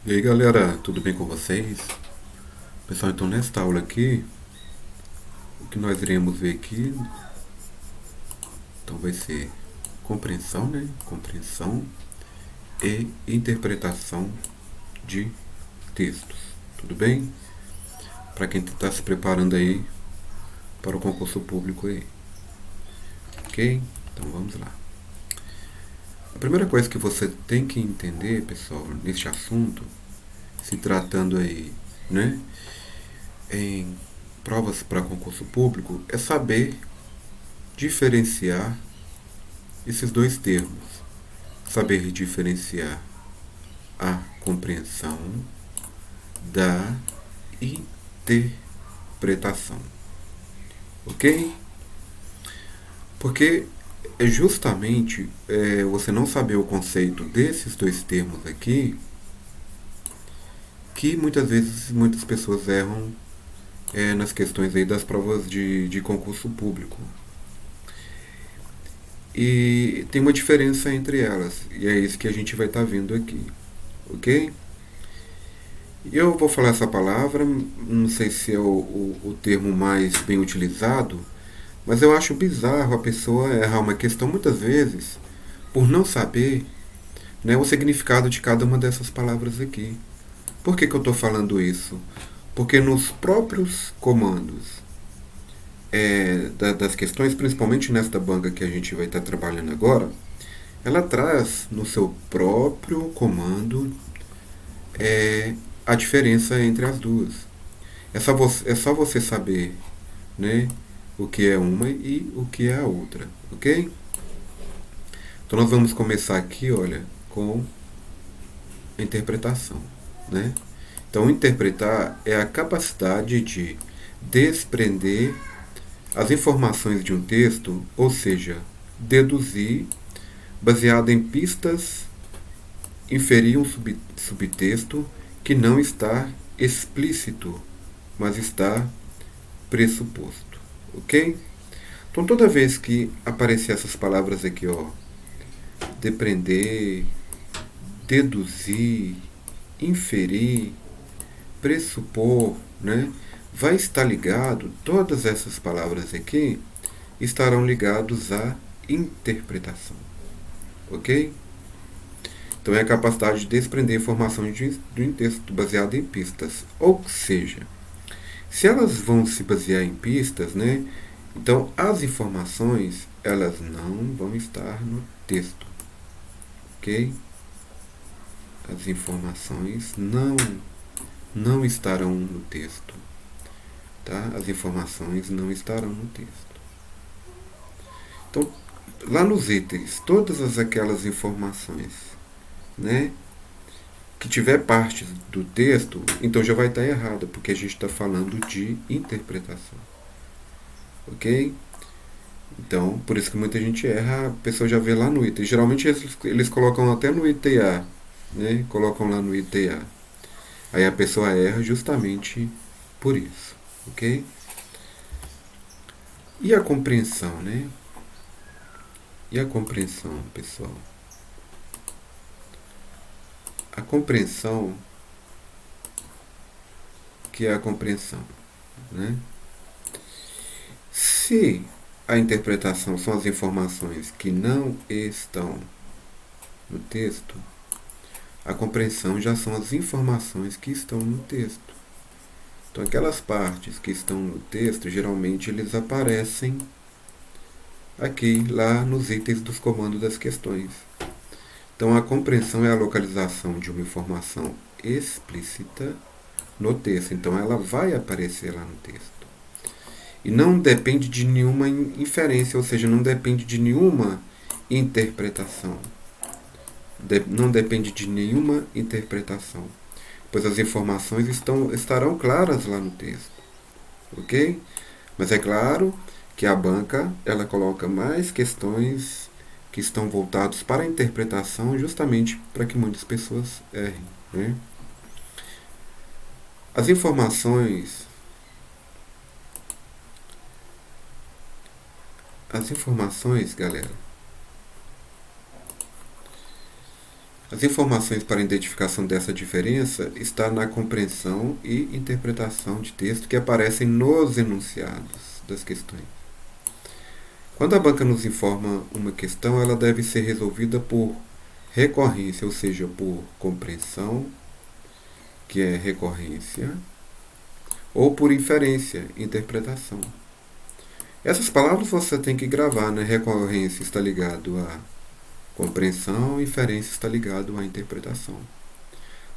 E aí galera, tudo bem com vocês? Pessoal, então nesta aula aqui, o que nós iremos ver aqui, então vai ser compreensão, né? Compreensão e interpretação de textos, tudo bem? Para quem está se preparando aí para o concurso público aí, ok? Então vamos lá. A primeira coisa que você tem que entender, pessoal, neste assunto, se tratando aí, né, em provas para concurso público, é saber diferenciar esses dois termos. Saber diferenciar a compreensão da interpretação. Ok? Porque é justamente você não saber o conceito desses dois termos aqui que muitas vezes muitas pessoas erram nas questões aí das provas de concurso público. E tem uma diferença entre elas, e é isso que a gente vai estar vendo aqui, ok? Eu vou falar essa palavra, não sei se é o termo mais bem utilizado, mas eu acho bizarro a pessoa errar uma questão muitas vezes por não saber, né, o significado de cada uma dessas palavras aqui. Por que eu estou falando isso? Porque nos próprios comandos das questões, principalmente nesta banca que a gente vai estar trabalhando agora, ela traz no seu próprio comando é, a diferença entre as duas. É só você saber, né, o que é uma e o que é a outra, ok? Então nós vamos começar aqui, olha, com a interpretação, né? Então interpretar é a capacidade de desprender as informações de um texto, ou seja, deduzir baseado em pistas, inferir um subtexto que não está explícito, mas está pressuposto, ok? Então toda vez que aparecer essas palavras aqui, ó, depreender, deduzir, inferir, pressupor, né, vai estar ligado, todas essas palavras aqui estarão ligados à interpretação, ok? Então é a capacidade de desprender informações de um texto baseado em pistas, ou seja, se elas vão se basear em pistas, né, então as informações elas não vão estar no texto, ok? As informações não estarão no texto, tá? As informações não estarão no texto. Então, lá nos itens, todas aquelas informações, né, que tiver parte do texto, então já vai estar errada, porque a gente está falando de interpretação, ok? Então, por isso que muita gente erra, a pessoa já vê lá no item. Geralmente eles colocam até no item A, né? Colocam lá no item A. Aí a pessoa erra justamente por isso, ok? E a compreensão, né? E a compreensão, pessoal? A compreensão, que é a compreensão, né? Se a interpretação são as informações que não estão no texto, a compreensão já são as informações que estão no texto. Então, aquelas partes que estão no texto, geralmente eles aparecem aqui, lá nos itens dos comandos das questões. Então, a compreensão é a localização de uma informação explícita no texto. Então, ela vai aparecer lá no texto. E não depende de nenhuma inferência, ou seja, não depende de nenhuma interpretação. Não depende de nenhuma interpretação, pois as informações estarão claras lá no texto, ok? Mas é claro que a banca ela coloca mais questões que estão voltados para a interpretação, justamente para que muitas pessoas errem, né? As informações, galera, As informações para a identificação dessa diferença está na compreensão e interpretação de texto que aparecem nos enunciados das questões. Quando a banca nos informa uma questão, ela deve ser resolvida por recorrência, ou seja, por compreensão, que é recorrência, ou por inferência, interpretação. Essas palavras você tem que gravar, né? Recorrência está ligado a compreensão, inferência está ligado à interpretação.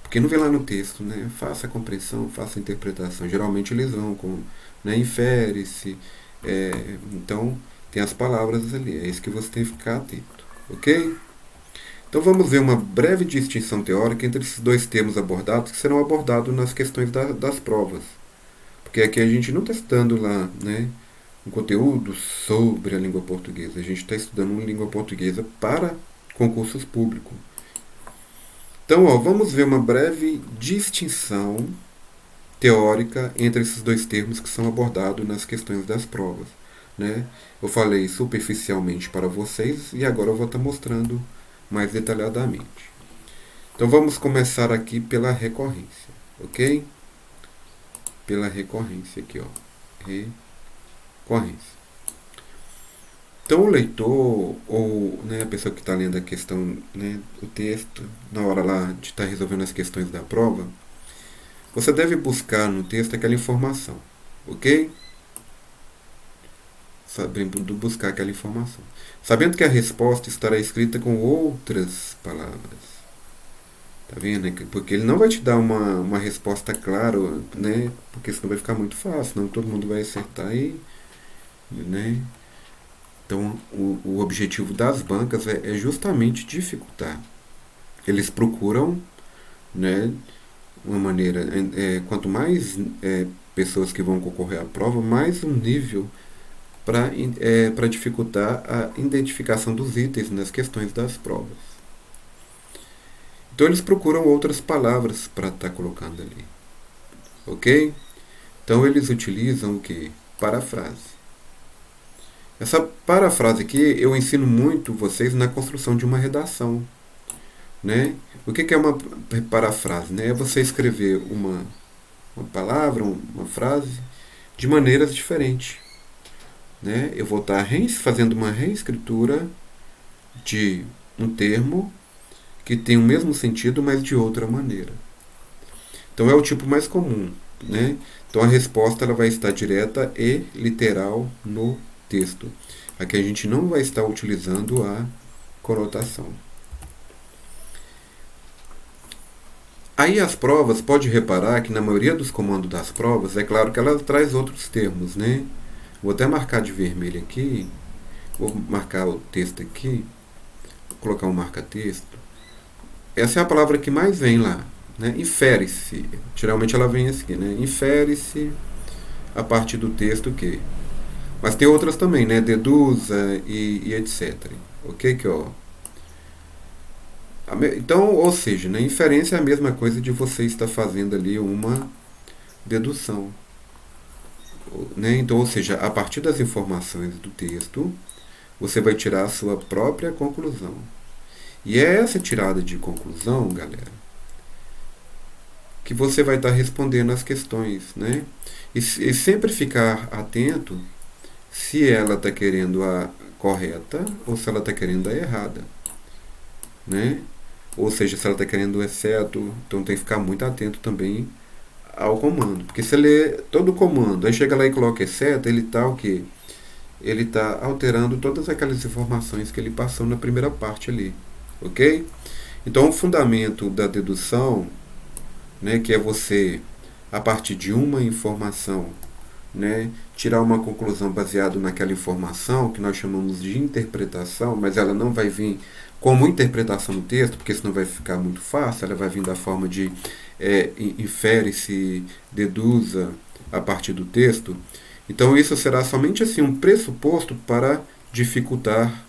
Porque não vem lá no texto, né? Faça a compreensão, faça a interpretação. Geralmente eles vão com, né? Infere-se. Então, tem as palavras ali. É isso que você tem que ficar atento. Ok? Então vamos ver uma breve distinção teórica entre esses dois termos abordados que serão abordados nas questões das provas. Porque aqui a gente não está estudando lá, né? Um conteúdo sobre a língua portuguesa. A gente está estudando uma língua portuguesa para concursos públicos. Então, vamos ver uma breve distinção teórica entre esses dois termos que são abordados nas questões das provas. Né? Eu falei superficialmente para vocês e agora eu vou estar mostrando mais detalhadamente. Então, vamos começar aqui pela recorrência, ok? Pela recorrência aqui, ó. Recorrência. Então o leitor, ou né, a pessoa que está lendo a questão, né, o texto, na hora lá de estar resolvendo as questões da prova, você deve buscar no texto aquela informação, ok? Sabendo buscar aquela informação. Sabendo que a resposta estará escrita com outras palavras. Tá vendo? Porque ele não vai te dar uma resposta clara, né? Porque senão vai ficar muito fácil, senão todo mundo vai acertar e... né? Então, o objetivo das bancas é justamente dificultar. Eles procuram, né, uma maneira... quanto mais pessoas que vão concorrer à prova, mais um nível para dificultar a identificação dos itens nas questões das provas. Então, eles procuram outras palavras para estar colocando ali. Ok? Então, eles utilizam o quê? Parafrase. Essa parafrase aqui eu ensino muito vocês na construção de uma redação. Né? O que é uma parafrase? Né? É você escrever uma palavra, uma frase, de maneiras diferentes. Né? Eu vou estar fazendo uma reescritura de um termo que tem o mesmo sentido, mas de outra maneira. Então é o tipo mais comum. Né? Então a resposta ela vai estar direta e literal no texto. Aqui a gente não vai estar utilizando a conotação. Aí as provas, pode reparar que na maioria dos comandos das provas, é claro que ela traz outros termos, né? Vou até marcar de vermelho aqui, vou marcar o texto aqui, vou colocar um marca-texto. Essa é a palavra que mais vem lá, né? Infere-se, geralmente ela vem assim, né? Infere-se a partir do texto que... Mas tem outras também, né? Deduza e etc. Ok? Então, ou seja, né? Inferência é a mesma coisa de você estar fazendo ali uma dedução. Né? Então, ou seja, a partir das informações do texto, você vai tirar a sua própria conclusão. E é essa tirada de conclusão, galera, que você vai estar respondendo as questões. Né? E sempre ficar atento se ela está querendo a correta ou se ela está querendo a errada. Né? Ou seja, se ela está querendo o exceto, então tem que ficar muito atento também ao comando. Porque se lê todo o comando, aí chega lá e coloca exceto, ele está o quê? Ele está alterando todas aquelas informações que ele passou na primeira parte ali. Ok? Então o fundamento da dedução, né, que é você, a partir de uma informação, né, tirar uma conclusão baseada naquela informação, que nós chamamos de interpretação, mas ela não vai vir como interpretação no texto, porque senão vai ficar muito fácil, ela vai vir da forma de infere-se, deduza a partir do texto. Então isso será somente assim um pressuposto para dificultar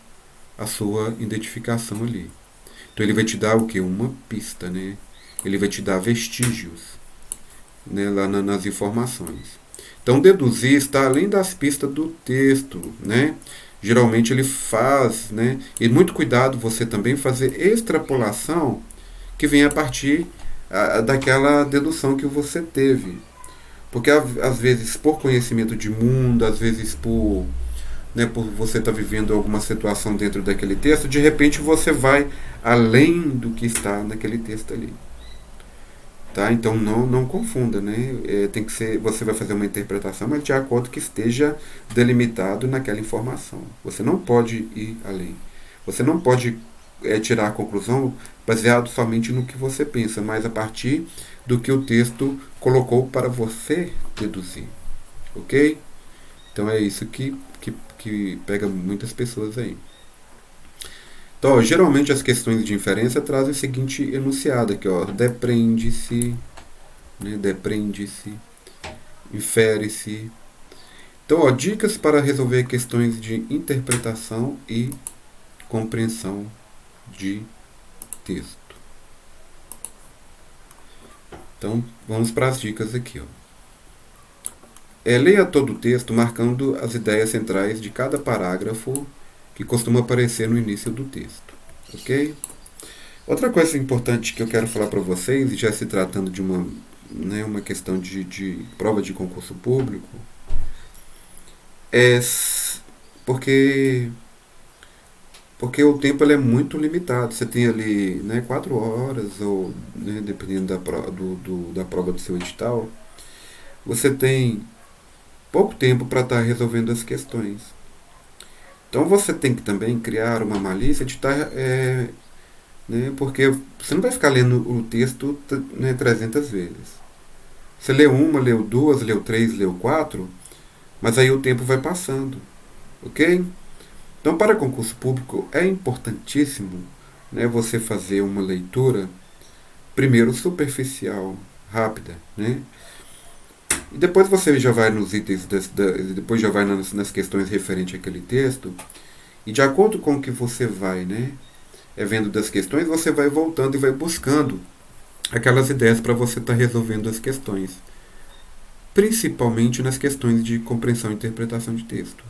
a sua identificação ali. Então ele vai te dar o que? Uma pista, né? Ele vai te dar vestígios, né, lá nas informações. Então deduzir está além das pistas do texto, né? Geralmente ele faz, né? E muito cuidado você também fazer extrapolação que vem a partir daquela dedução que você teve. Porque às vezes por conhecimento de mundo, às vezes por você estar vivendo alguma situação dentro daquele texto, de repente você vai além do que está naquele texto ali. Tá? Então não confunda, né? Tem que ser, você vai fazer uma interpretação, mas de acordo que esteja delimitado naquela informação. Você não pode ir além. Você não pode tirar a conclusão baseado somente no que você pensa, mas a partir do que o texto colocou para você deduzir. Ok? Então é isso que pega muitas pessoas aí. Então, ó, geralmente as questões de inferência trazem o seguinte enunciado aqui, ó. Depreende-se, né? Depreende-se, infere-se. Então, ó, dicas para resolver questões de interpretação e compreensão de texto. Então, vamos para as dicas aqui, ó. Leia todo o texto marcando as ideias centrais de cada parágrafo que costuma aparecer no início do texto. Ok? Outra coisa importante que eu quero falar para vocês, já se tratando de uma questão de prova de concurso público, é porque, porque o tempo ele é muito limitado. Você tem ali, né, 4 horas, ou né, dependendo da prova do seu edital, você tem pouco tempo para estar resolvendo as questões. Então você tem que também criar uma malícia de estar, né, porque você não vai ficar lendo o texto, né, 300 vezes. Você leu uma, leu duas, leu três, leu quatro, mas aí o tempo vai passando, ok? Então para concurso público é importantíssimo, né, você fazer uma leitura primeiro superficial, rápida, né? E depois você já vai nos itens, depois já vai nas questões referentes àquele texto, e de acordo com o que você vai, né, vendo das questões, você vai voltando e vai buscando aquelas ideias para você estar resolvendo as questões. Principalmente nas questões de compreensão e interpretação de textos.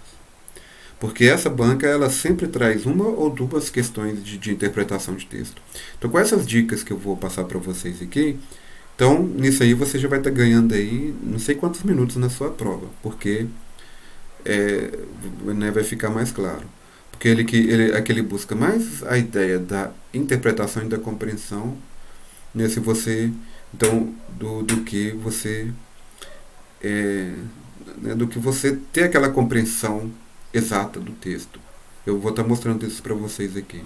Porque essa banca ela sempre traz uma ou duas questões de interpretação de texto. Então, com essas dicas que eu vou passar para vocês aqui, então, nisso aí você já vai estar ganhando aí não sei quantos minutos na sua prova, porque né, vai ficar mais claro. Porque ele busca mais a ideia da interpretação e da compreensão, né, se você, então, do que você né, do que você ter aquela compreensão exata do texto. Eu vou estar mostrando isso para vocês aqui.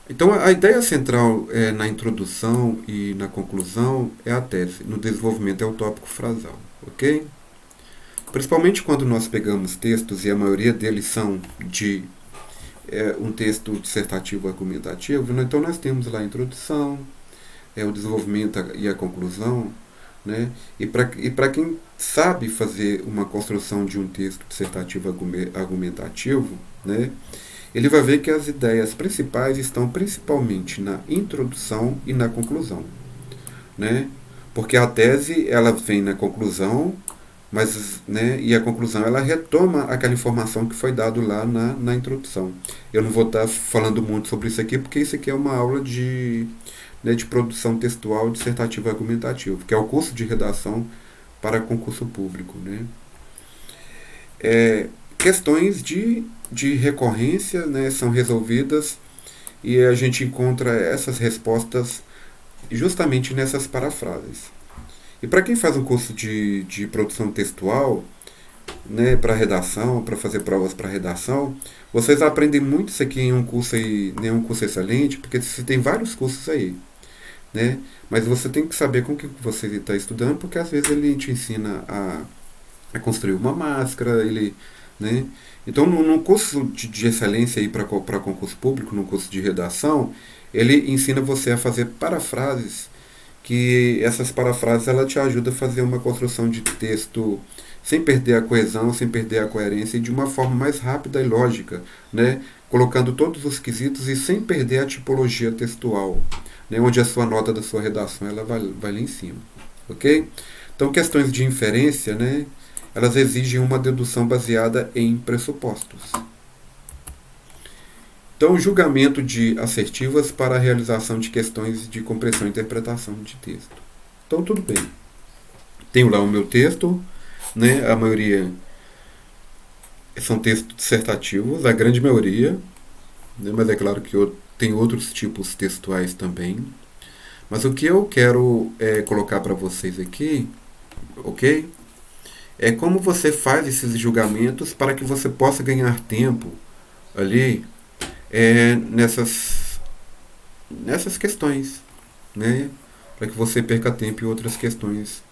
Então, a ideia central na introdução e na conclusão é a tese. No desenvolvimento é o tópico frasal, ok? Principalmente quando nós pegamos textos, e a maioria deles são de um texto dissertativo argumentativo, né? Então nós temos lá a introdução, o desenvolvimento e a conclusão, né? E para quem sabe fazer uma construção de um texto dissertativo argumentativo, né, ele vai ver que as ideias principais estão principalmente na introdução e na conclusão, né? Porque a tese ela vem na conclusão, mas, né, e a conclusão ela retoma aquela informação que foi dado lá na introdução. Eu não vou estar falando muito sobre isso aqui, porque isso aqui é uma aula de produção textual dissertativa argumentativa, que é o curso de redação para concurso público, né? Questões de recorrência, né, são resolvidas e a gente encontra essas respostas justamente nessas parafrases. E para quem faz um curso de produção textual, né, para redação, para fazer provas para redação, vocês aprendem muito isso aqui em um curso aí, né, um curso excelente, porque você tem vários cursos aí, né? Mas você tem que saber com o que você está estudando, porque às vezes ele te ensina a construir uma máscara, né? Então, no curso de excelência aí para concurso público, no curso de redação, ele ensina você a fazer parafrases, que essas parafrases ela te ajuda a fazer uma construção de texto sem perder a coesão, sem perder a coerência e de uma forma mais rápida e lógica, né? Colocando todos os quesitos e sem perder a tipologia textual, né? Onde a sua nota da sua redação ela vai lá em cima, ok? Então, questões de inferência, né? elas exigem uma dedução baseada em pressupostos. Então, julgamento de assertivas para a realização de questões de compreensão e interpretação de texto. Então, tudo bem. Tenho lá o meu texto, né? A maioria são textos dissertativos, a grande maioria, né? Mas é claro que eu tenho outros tipos textuais também. Mas o que eu quero colocar para vocês aqui, ok? É como você faz esses julgamentos para que você possa ganhar tempo ali nessas questões, né? Para que você perca tempo em outras questões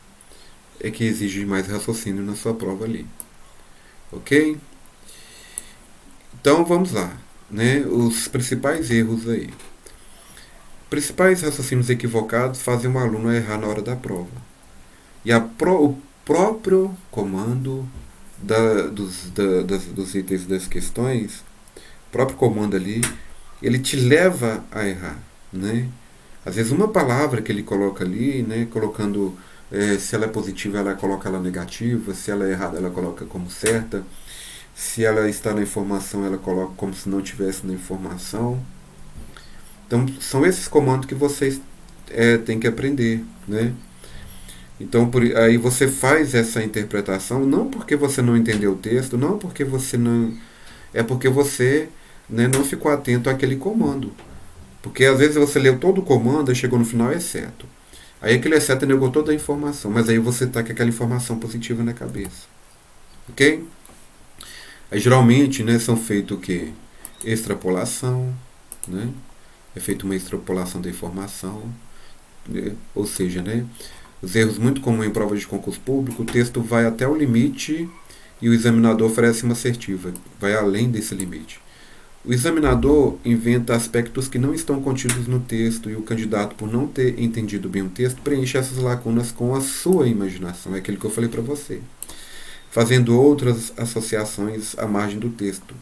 que exigem mais raciocínio na sua prova ali, ok? Então vamos lá, né? Os principais erros aí. Principais raciocínios equivocados fazem um aluno errar na hora da prova. E o próprio comando dos itens das questões, o próprio comando ali, ele te leva a errar, né? Às vezes uma palavra que ele coloca ali, né, colocando se ela é positiva ela coloca ela negativa, se ela é errada ela coloca como certa, se ela está na informação ela coloca como se não tivesse na informação. Então são esses comandos que vocês têm que aprender, né? Então aí você faz essa interpretação não porque você não entendeu o texto, não porque você não, é porque você, né, não ficou atento àquele comando. Porque às vezes você leu todo o comando e chegou no final é certo. Aí aquele exceto negou toda a informação, mas aí você está com aquela informação positiva na cabeça. Ok? Aí geralmente, né, são feitos o quê? Extrapolação, né? É feita uma extrapolação da informação, né? Ou seja, né, os erros muito comuns em provas de concurso público, o texto vai até o limite e o examinador oferece uma assertiva, vai além desse limite. O examinador inventa aspectos que não estão contidos no texto e o candidato, por não ter entendido bem o texto, preenche essas lacunas com a sua imaginação. É aquilo que eu falei para você. Fazendo outras associações à margem do texto,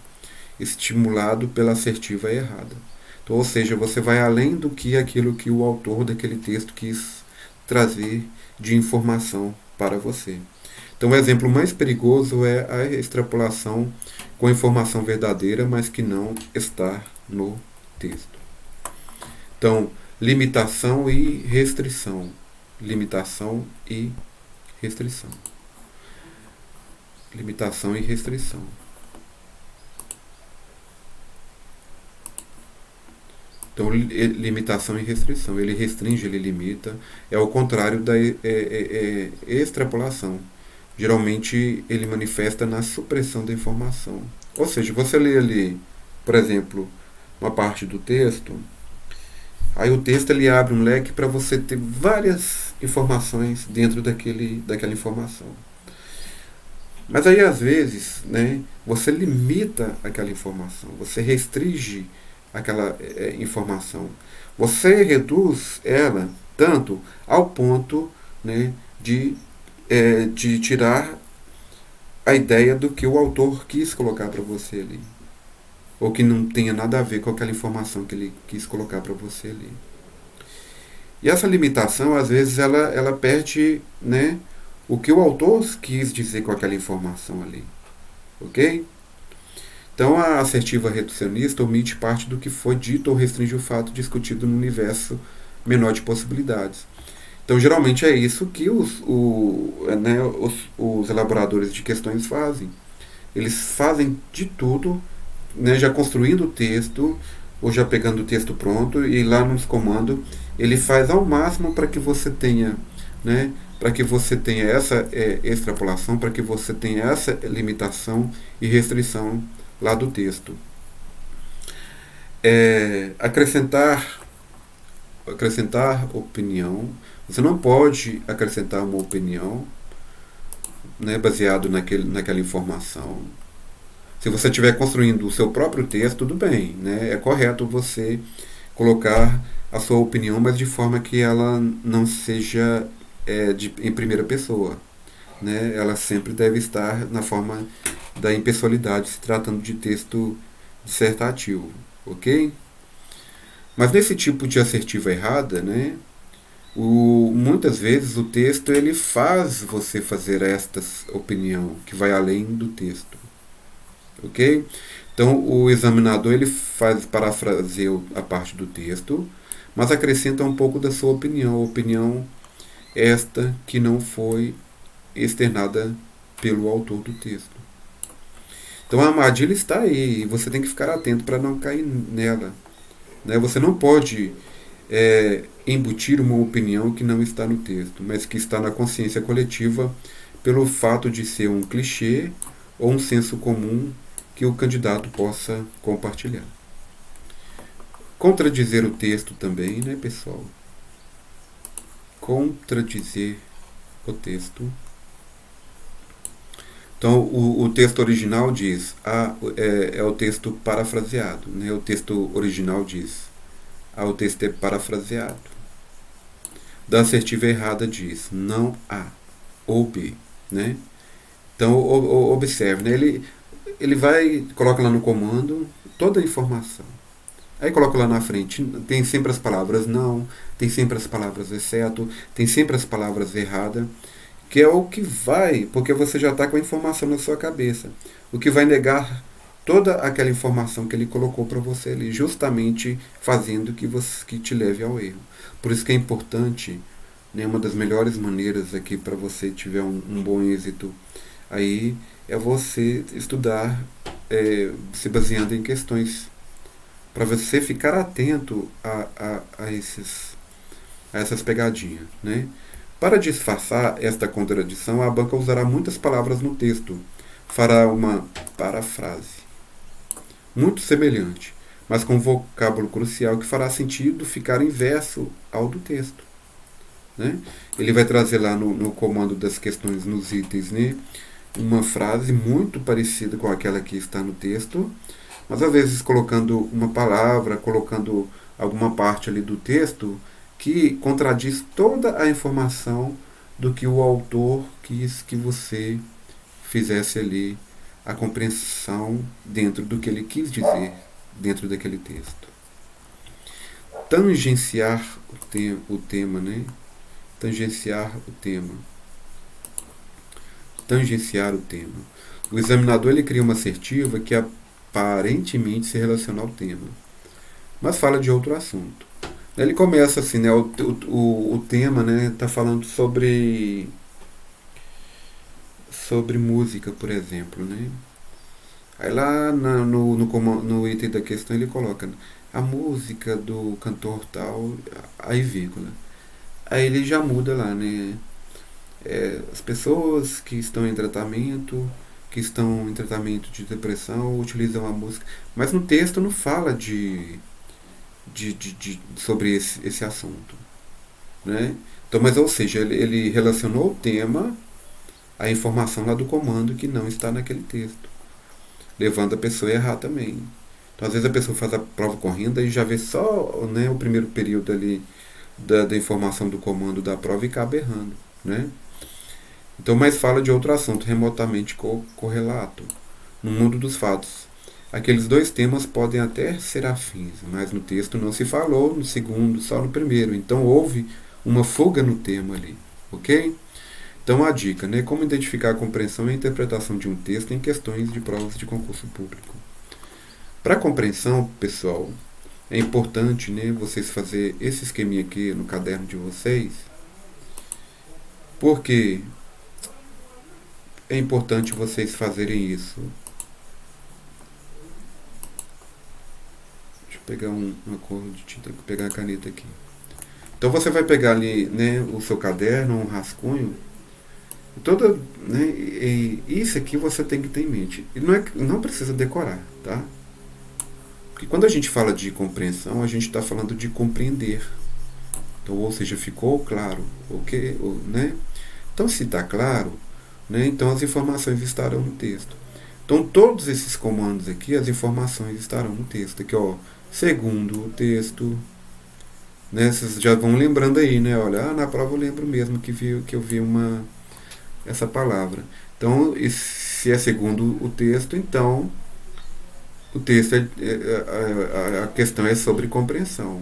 estimulado pela assertiva errada. Então, ou seja, você vai além do que aquilo que o autor daquele texto quis trazer de informação para você. Então, o exemplo mais perigoso é a extrapolação com informação verdadeira, mas que não está no texto. Então, limitação e restrição. Limitação e restrição. Limitação e restrição. Então, limitação e restrição. Ele restringe, ele limita. É o contrário da extrapolação. Geralmente ele manifesta na supressão da informação. Ou seja, você lê ali, por exemplo, uma parte do texto, aí o texto ele abre um leque para você ter várias informações dentro daquela informação. Mas aí às vezes, né, você limita aquela informação, você restringe aquela informação, você reduz ela tanto ao ponto, né, de tirar a ideia do que o autor quis colocar para você ali. Ou que não tenha nada a ver com aquela informação que ele quis colocar para você ali. E essa limitação, às vezes, ela perde, né, o que o autor quis dizer com aquela informação ali. Ok? Então, a assertiva reducionista omite parte do que foi dito ou restringe o fato discutido no universo menor de possibilidades. Então, geralmente é isso que os elaboradores de questões fazem. Eles fazem de tudo, né, já construindo o texto, ou já pegando o texto pronto, e lá nos comandos, ele faz ao máximo para que você tenha, né, para que você tenha essa extrapolação, para que você tenha essa limitação e restrição lá do texto. Acrescentar opinião. Você não pode acrescentar uma opinião, né, baseado naquela informação. Se você estiver construindo o seu próprio texto, tudo bem, né? É correto você colocar a sua opinião, mas de forma que ela não seja em primeira pessoa, né? Ela sempre deve estar na forma da impessoalidade, se tratando de texto dissertativo, ok? Mas nesse tipo de assertiva errada, né, Muitas vezes o texto ele faz você fazer esta opinião que vai além do texto, ok? Então o examinador ele faz parafraseia a parte do texto, mas acrescenta um pouco da sua opinião, a opinião esta que não foi externada pelo autor do texto. Então a armadilha está aí e você tem que ficar atento para não cair nela. Né? Você não pode embutir uma opinião que não está no texto, mas que está na consciência coletiva pelo fato de ser um clichê ou um senso comum que o candidato possa compartilhar. Contradizer o texto também, né, pessoal? Contradizer o texto. Então, o texto original diz, é o texto parafraseado. Né? O texto original diz, o texto é parafraseado. Da assertiva errada diz, não há, ou B. Né? Então, observe, né? Ele vai, coloca lá no comando toda a informação. Aí coloca lá na frente, tem sempre as palavras não, tem sempre as palavras exceto, tem sempre as palavras errada, que é o que vai, porque você já está com a informação na sua cabeça, o que vai negar toda aquela informação que ele colocou para você ali, justamente fazendo que te leve ao erro. Por isso que é importante, né, uma das melhores maneiras aqui para você tiver um bom êxito aí é você estudar se baseando em questões para você ficar atento a essas pegadinhas, né? Para disfarçar esta contradição, a banca usará muitas palavras no texto. Fará uma parafrase muito semelhante, mas com um vocábulo crucial que fará sentido ficar inverso ao do texto. Né? Ele vai trazer lá no comando das questões, nos itens, né, uma frase muito parecida com aquela que está no texto, mas às vezes colocando uma palavra, colocando alguma parte ali do texto que contradiz toda a informação do que o autor quis que você fizesse ali a compreensão dentro do que ele quis dizer dentro daquele texto. Tangenciar o tema, né? Tangenciar o tema. Tangenciar o tema. O examinador ele cria uma assertiva que aparentemente se relaciona ao tema, mas fala de outro assunto. Ele começa assim, né? O tema, né? Está falando sobre música, por exemplo, né? Aí lá no item da questão ele coloca a música do cantor tal, aí vírgula. Aí ele já muda lá, né? As pessoas que estão em tratamento, de depressão, utilizam a música. Mas no texto não fala sobre esse assunto. Né? Então, mas ou seja, ele relacionou o tema à informação lá do comando que não está naquele texto, levando a pessoa a errar também. Então, às vezes a pessoa faz a prova correndo e já vê só, né, o primeiro período ali da informação do comando da prova e acaba errando. Né? Então, mas fala de outro assunto remotamente correlato. No mundo dos fatos, aqueles dois temas podem até ser afins, mas no texto não se falou no segundo, só no primeiro. Então houve uma fuga no tema ali, ok? Então a dica, né? Como identificar a compreensão e a interpretação de um texto em questões de provas de concurso público. Para a compreensão, pessoal, é importante, né, vocês fazer esse esqueminha aqui no caderno de vocês, porque é importante vocês fazerem isso. Deixa eu pegar uma cor de tinta, vou pegar a caneta aqui. Então você vai pegar ali, né, o seu caderno, um rascunho, toda, né, e isso aqui você tem que ter em mente. E não precisa decorar, tá? Porque quando a gente fala de compreensão, a gente está falando de compreender. Então, ou seja, ficou claro, ok, né? Então, se está claro, né, então as informações estarão no texto. Então, todos esses comandos aqui, as informações estarão no texto. Aqui, ó, segundo o texto, né, vocês já vão lembrando aí, né? Olha, na prova eu lembro mesmo que eu vi essa palavra. Então, se é segundo o texto, então o texto a questão é sobre compreensão.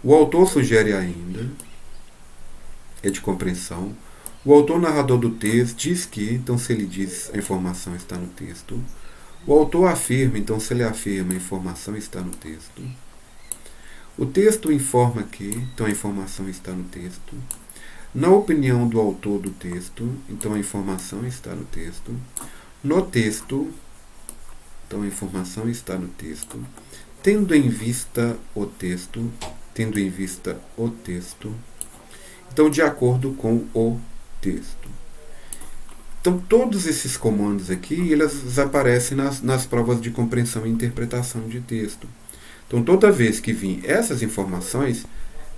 O autor sugere ainda é de compreensão. O autor narrador do texto diz que, então se ele diz, a informação está no texto. O autor afirma, então se ele afirma, a informação está no texto. O texto informa que, então a informação está no texto. Na opinião do autor do texto, então a informação está no texto. No texto, então a informação está no texto. Tendo em vista o texto, então de acordo com o texto. Então todos esses comandos aqui, eles aparecem nas provas de compreensão e interpretação de texto. Então toda vez que vir essas informações,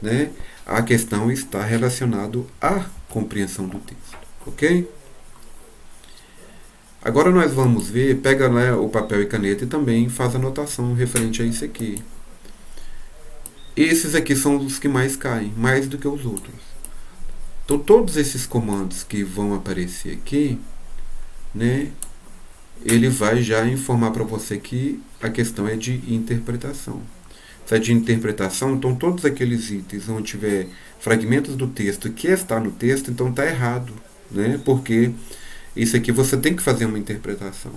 né, a questão está relacionada à compreensão do texto, ok? Agora nós vamos ver, pega lá o papel e caneta e também faz anotação referente a isso aqui. Esses aqui são os que mais caem, mais do que os outros. Então todos esses comandos que vão aparecer aqui, né, ele vai já informar para você que a questão é de interpretação. Se é de interpretação, então todos aqueles itens onde tiver fragmentos do texto que está no texto, então está errado, né? Porque isso aqui você tem que fazer uma interpretação.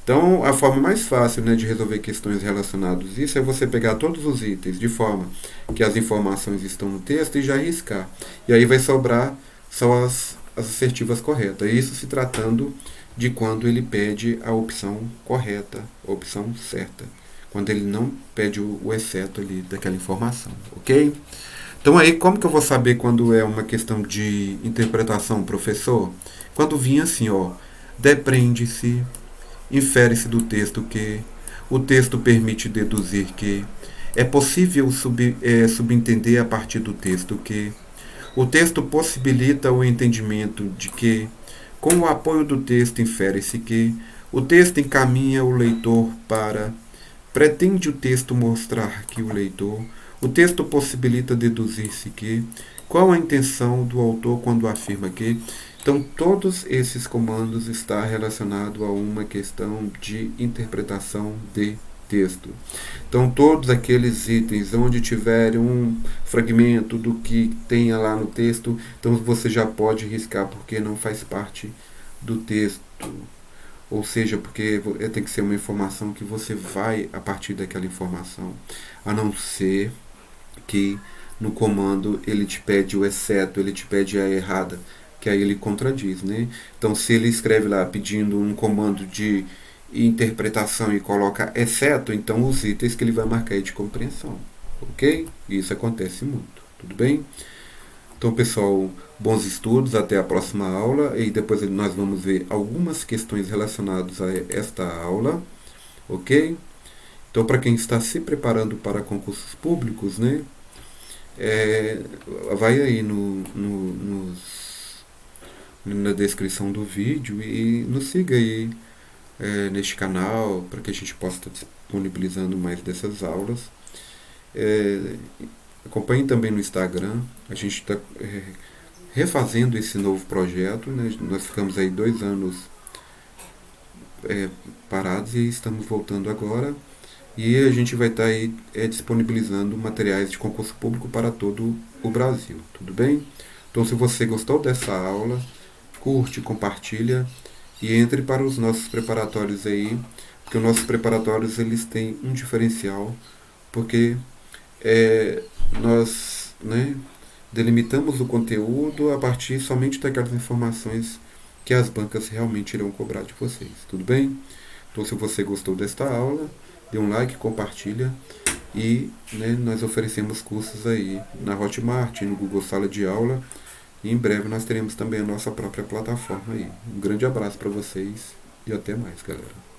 Então, a forma mais fácil, né, de resolver questões relacionadas a isso é você pegar todos os itens de forma que as informações estão no texto e já riscar. E aí vai sobrar só as assertivas corretas. Isso se tratando de quando ele pede a opção correta, a opção certa. Quando ele não pede o exceto ali daquela informação, ok? Então aí, como que eu vou saber quando é uma questão de interpretação, professor? Quando vinha assim, ó, depreende-se, infere-se do texto que, o texto permite deduzir que, é possível subentender a partir do texto que, o texto possibilita o entendimento de que, com o apoio do texto infere-se que, o texto encaminha o leitor para, pretende o texto mostrar que o texto possibilita deduzir-se que, qual a intenção do autor quando afirma que. Então, todos esses comandos estão relacionados a uma questão de interpretação de texto. Então, todos aqueles itens onde tiver um fragmento do que tenha lá no texto, então você já pode riscar porque não faz parte do texto. Ou seja, porque tem que ser uma informação que você vai a partir daquela informação. A não ser que no comando ele te pede o exceto, ele te pede a errada, que aí ele contradiz, né? Então, se ele escreve lá pedindo um comando de interpretação e coloca exceto, então os itens que ele vai marcar é de compreensão, ok? Isso acontece muito, tudo bem? Então, pessoal, bons estudos, até a próxima aula e depois nós vamos ver algumas questões relacionadas a esta aula, ok? Então, para quem está se preparando para concursos públicos, né, vai aí na descrição do vídeo e nos siga aí neste canal para que a gente possa estar disponibilizando mais dessas aulas. Acompanhe também no Instagram, a gente está refazendo esse novo projeto, né? Nós ficamos aí 2 anos parados e estamos voltando agora. E a gente vai estar aí disponibilizando materiais de concurso público para todo o Brasil, tudo bem? Então, se você gostou dessa aula, curte, compartilha e entre para os nossos preparatórios aí, porque os nossos preparatórios eles têm um diferencial, porque nós, né, delimitamos o conteúdo a partir somente daquelas informações que as bancas realmente irão cobrar de vocês, tudo bem? Então, se você gostou desta aula, dê um like, compartilha e, né, nós oferecemos cursos aí na Hotmart, no Google Sala de Aula e em breve nós teremos também a nossa própria plataforma aí. Um grande abraço para vocês e até mais, galera.